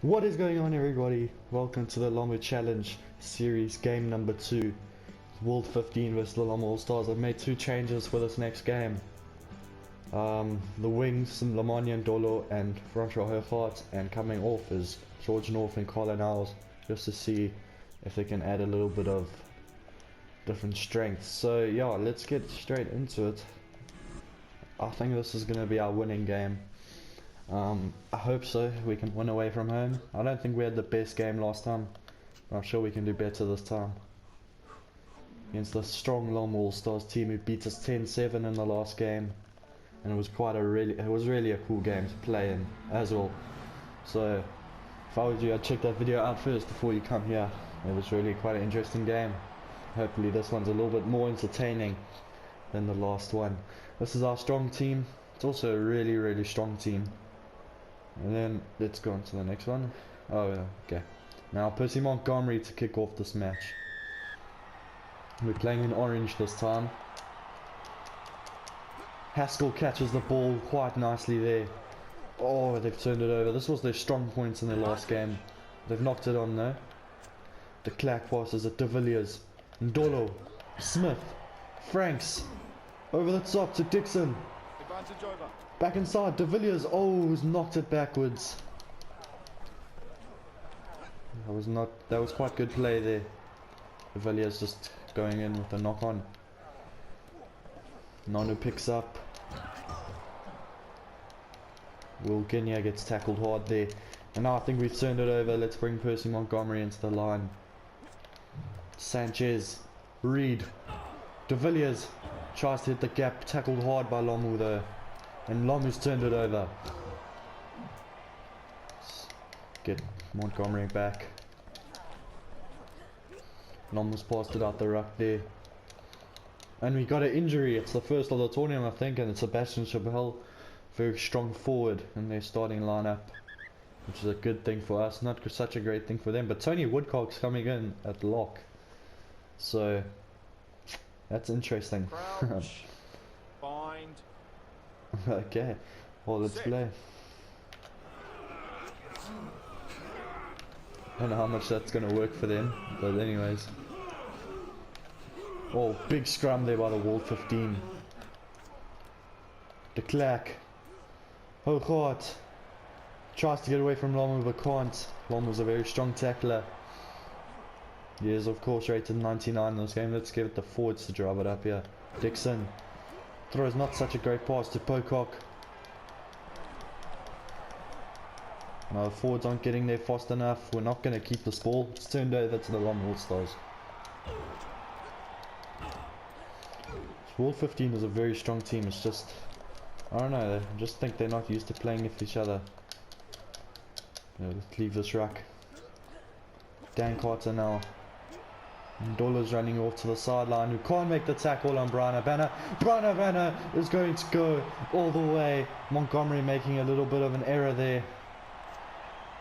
What is going on, everybody? Welcome to the Lomu Challenge series, game number 2. World 15 versus the Lomu All-Stars. I've made 2 changes for this next game. The wings, Lamanya Dolo and François Herfart, and coming off is George North and Colin Owls, just to see if they can add a little bit of different strength. So yeah, let's get straight into it. I think this is going to be our winning game. I hope so. We can win away from home. I don't think we had the best game last time, but I'm sure we can do better this time against the strong Lomu All-Stars team who beat us 10-7 in the last game, and it was really a cool game to play in as well. So if I was you, I'd check that video out first before you come here. It was really quite an interesting game. Hopefully this one's a little bit more entertaining than the last one. This is our strong team. It's also a really strong team. And then let's go on to the next one. Oh yeah, okay. Now Percy Montgomery to kick off this match. We're playing in orange this time. Haskell catches the ball quite nicely there. Oh, they've turned it over. This was their strong points in their last game. They've knocked it on though. De Klerk passes at De Villiers. Ndolo, Smith, Franks, over the top to Dixon. Advantage over. Back inside, De Villiers. Oh, he's knocked it backwards. That was quite good play there. De Villiers just going in with a knock on. Nonu picks up. Will Guinea gets tackled hard there. And now I think we've turned it over. Let's bring Percy Montgomery into the line. Sanchez, Reed, De Villiers tries to hit the gap, tackled hard by Lomu though, and Lomu's turned it over. Let's get Montgomery back. Lomu's passed it out the ruck there, and we got an injury. It's the first of the tournament I think, and it's Sebastian Chabel, very strong forward in their starting lineup, which is a good thing for us, not such a great thing for them. But Tony Woodcock's coming in at lock, so that's interesting. Crouch. Bind. Okay, well, let's play. I don't know how much that's going to work for them, but anyways. Oh, big scrum there by the World 15. De Klerk. Hooghaart tries to get away from Lomu but can't. Lomu's a very strong tackler. He is of course rated 99 in this game. Let's give it the forwards to drive it up here. Dixon throws not such a great pass to Pocock. No, the forwards aren't getting there fast enough. We're not going to keep this ball. It's turned over to the Lomu All-Stars. World 15 is a very strong team. It's just, I don't know, I just think they're not used to playing with each other. Let's leave this ruck. Dan Carter now. Ndolo's running off to the sideline, who can't make the tackle on Brana Banner. Brana Banner is going to go all the way. Montgomery making a little bit of an error there.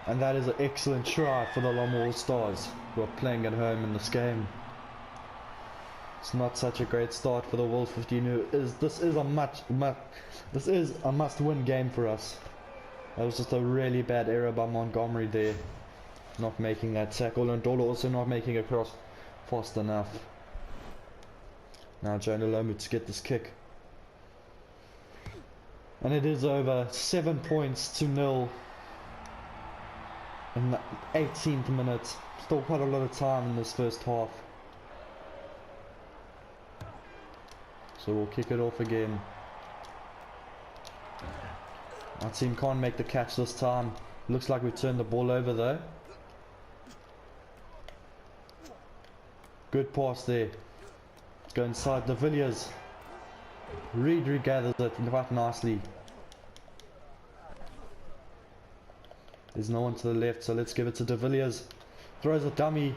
And that is an excellent try for the Lomu All-Stars, who are playing at home in this game. It's not such a great start for the World 15. This is a must-win game for us. That was just a really bad error by Montgomery there, not making that tackle, and Ndolo also not making a cross fast enough. Now Jonah Lomu to get this kick, and it is over. 7 points to 0 in the 18th minute. Still quite a lot of time in this first half, so we'll kick it off again. Our team can't make the catch this time. Looks like we've turned the ball over though. Good pass there. Go inside De Villiers. Reed regathers it quite nicely. There's no one to the left, so let's give it to De Villiers. Throws a dummy.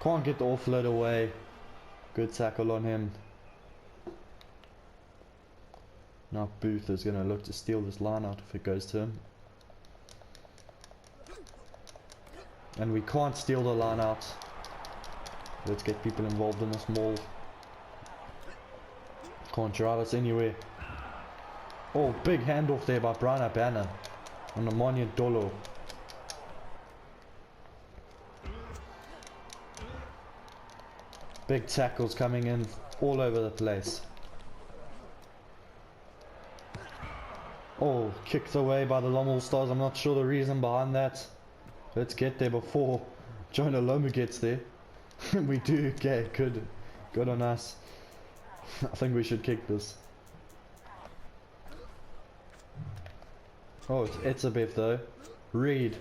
Can't get the offload away. Good tackle on him. Now Booth is going to look to steal this line out if it goes to him. And we can't steal the line out. Let's get people involved in this maul. Can't drive us anywhere. Oh, big handoff there by Brana Banner on the Lamanya Dolo. Big tackles coming in all over the place. Oh, kicked away by the Lomu Stars. I'm not sure the reason behind that. Let's get there before Jonah Lomu gets there. We do. Okay, good. Good on us. I think we should kick this. Oh, it's Etzebeth though. Reed.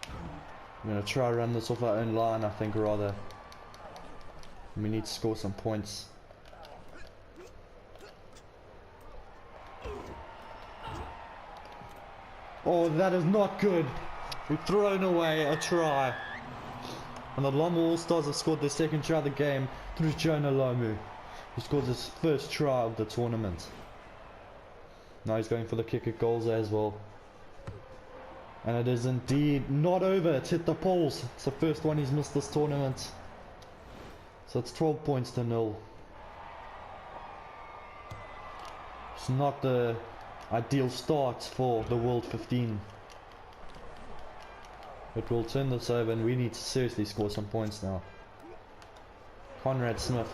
I'm going to try run this off our own line, I think, rather. We need to score some points. Oh, that is not good. We've thrown away a try. And the Lomu All-Stars have scored their second try of the game through Jonah Lomu, who scored his first try of the tournament. Now he's going for the kick at goals as well. And it is indeed not over. It's hit the poles. It's the first one he's missed this tournament. So it's 12 points to 0. It's not the ideal start for the World 15. But we'll turn this over and we need to seriously score some points now. Conrad Smith.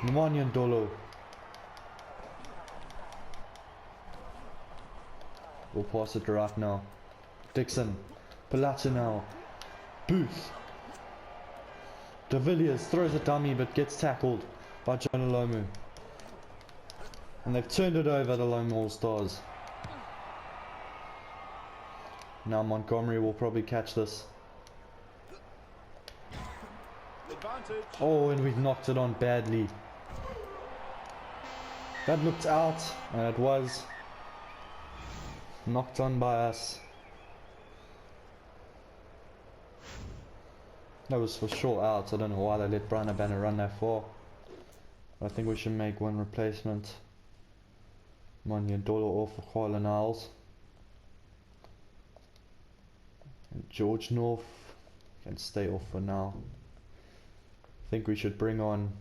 Nwanyan Dolo. We'll pass it right now. Dixon. Palazzo now. Booth. De Villiers throws a dummy but gets tackled by Jonah Lomu. And they've turned it over, the Lomu All-Stars. Now Montgomery will probably catch this. Advantage. Oh, and we've knocked it on badly. That looked out, and it was knocked on by us. That was for sure out. I don't know why they let Brian Banner run that far. But I think we should make one replacement. Manyan Dolo off for Carla Niles. And George North can stay off for now. I think we should bring on...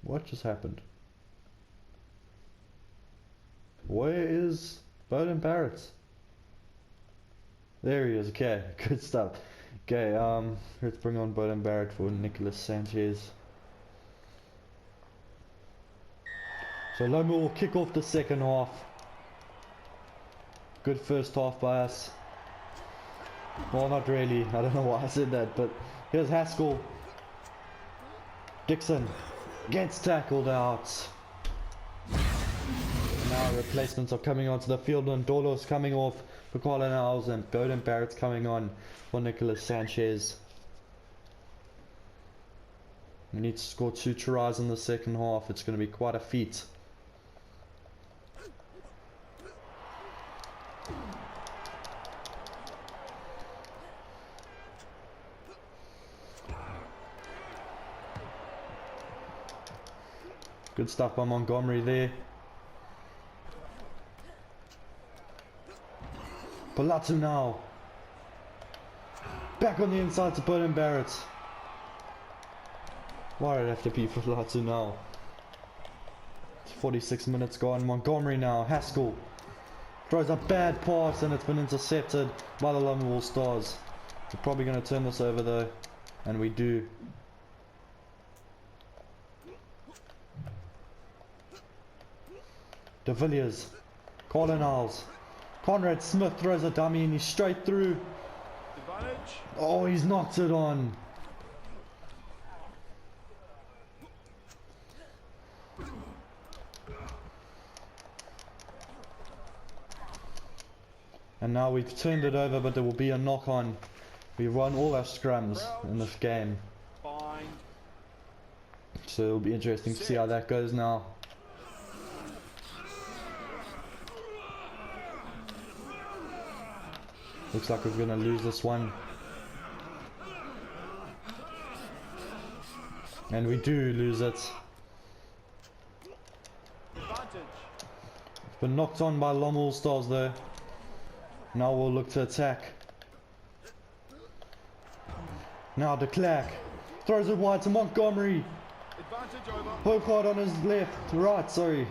What just happened? Where is Bowden Barrett? There he is. Okay, good stuff. Okay, let's bring on Bowden Barrett for Nicholas Sanchez. So Lomu will kick off the second half. Good first half by us. Well, not really. I don't know why I said that, but here's Haskell. Dixon gets tackled out. Now replacements are coming onto the field and Dolo's coming off for Colin Owls and Bowden Barrett's coming on for Nicholas Sanchez. We need to score 2 tries in the second half. It's going to be quite a feat. Good stuff by Montgomery there. Palazzo now. Back on the inside to Bowden Barrett. Why did it have to be Palazzo now? 46 minutes gone. Montgomery now. Haskell throws a bad pass and it's been intercepted by the Lomu All-Stars. We're probably going to turn this over though. And we do. De Villiers. Colin Owls. Conrad Smith throws a dummy and he's straight through. Advantage. Oh, he's knocked it on. And now we've turned it over, but there will be a knock on. We've won all our scrums in this game. Fine. So it'll be interesting to see how that goes now. Looks like we're going to lose this one. And we do lose it. Advantage. Been knocked on by Lomu All-Stars though. Now we'll look to attack. Now de Klerk throws it wide to Montgomery. Advantage over. Hopard on his left, right, sorry.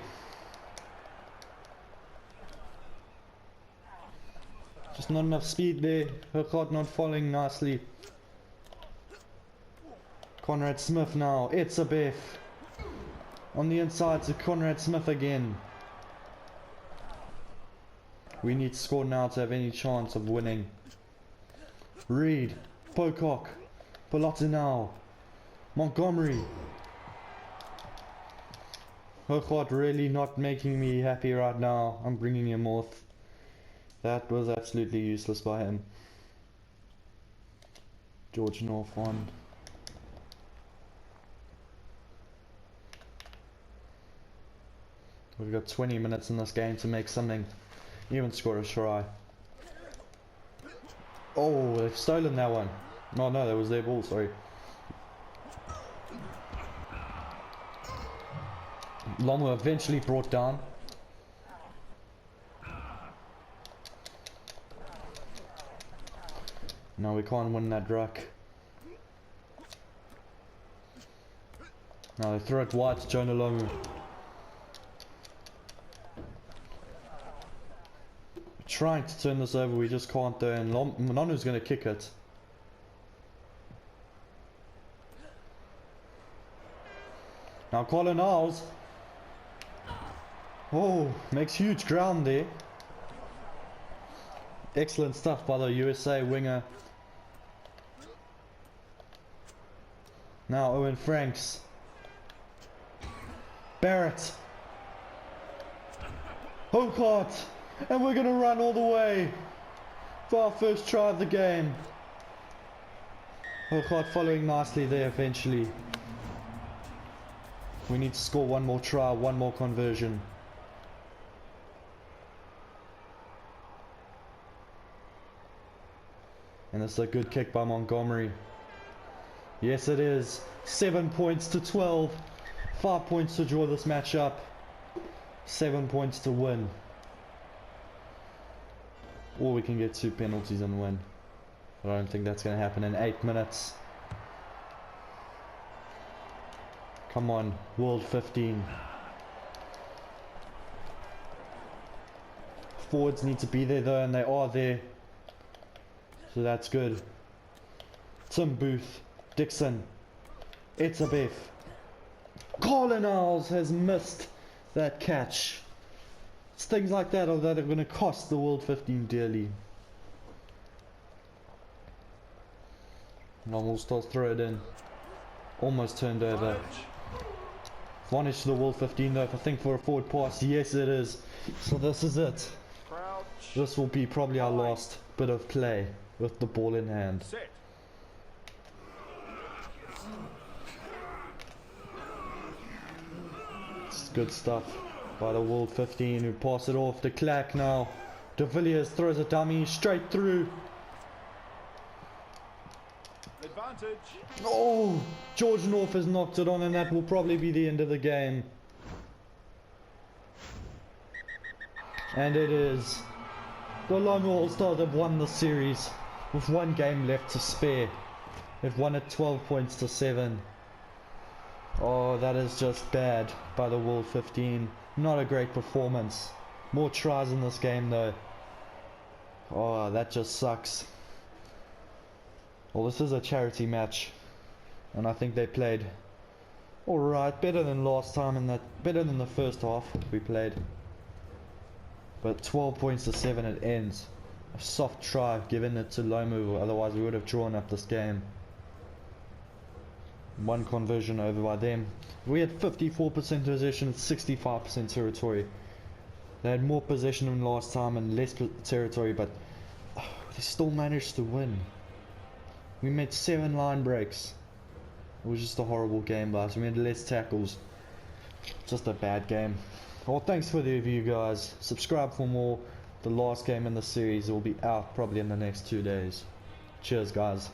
Just Not enough speed there. Her card not following nicely. Conrad Smith now. It's a Beth. On the inside to Conrad Smith again. We need to score now to have any chance of winning. Reed. Pocock. Pelotta now. Montgomery. Hochart really not making me happy right now. I'm bringing him off. That was absolutely useless by him. George North on. We've got 20 minutes in this game to make something. Even score a try. Oh, they've stolen that one. No, that was their ball, sorry. Lomu eventually brought down. No, we can't win that ruck. Now they throw it wide to Jonah Lomu. Trying to turn this over, we just can't do it, and Nonu's going to kick it. Now Colin Owls. Oh, makes huge ground there. Excellent stuff by the USA winger. Now Owen Franks. Barrett. Hokart. And we're going to run all the way for our first try of the game. Hokart following nicely there eventually. We need to score one more try, one more conversion. And it's a good kick by Montgomery. Yes, it is. 7 points to 12. 5 points to draw this match up. 7 points to win. Or we can get 2 penalties and win. But I don't think that's going to happen in 8 minutes. Come on, World 15. Forwards need to be there though, and they are there. So that's good. Tim Booth, Dixon, Etzebeth. Colin Owls has missed that catch. It's things like that that are going to cost the World 15 dearly. Normal stars throw it in. Almost turned over. Advantage to the World 15 though, I think for a forward pass. Yes it is. So this is it. This will be probably our last bit of play with the ball in hand. It's good stuff by the World 15 who pass it off to Clack now. De Villiers throws a dummy straight through. Advantage. Oh, George North has knocked it on, and that will probably be the end of the game. And it is. The Lomu All-Stars have won the series with 1 game left to spare. They've won it 12 points to 7. Oh, that is just bad by the World 15. Not a great performance. More tries in this game though. Oh, that just sucks. Well, this is a charity match, and I think they played alright, better than last time, and better than the first half we played. But 12 points to 7 it ends. A soft try given it to Lomu, otherwise we would have drawn up this game. 1 conversion over by them. We had 54% possession, 65% territory. They had more possession than last time and less territory, but they still managed to win. We made 7 line breaks. It was just a horrible game, guys. We made less tackles. Just a bad game. Well, thanks for the review, guys. Subscribe for more. The last game in the series will be out probably in the next 2 days. Cheers, guys.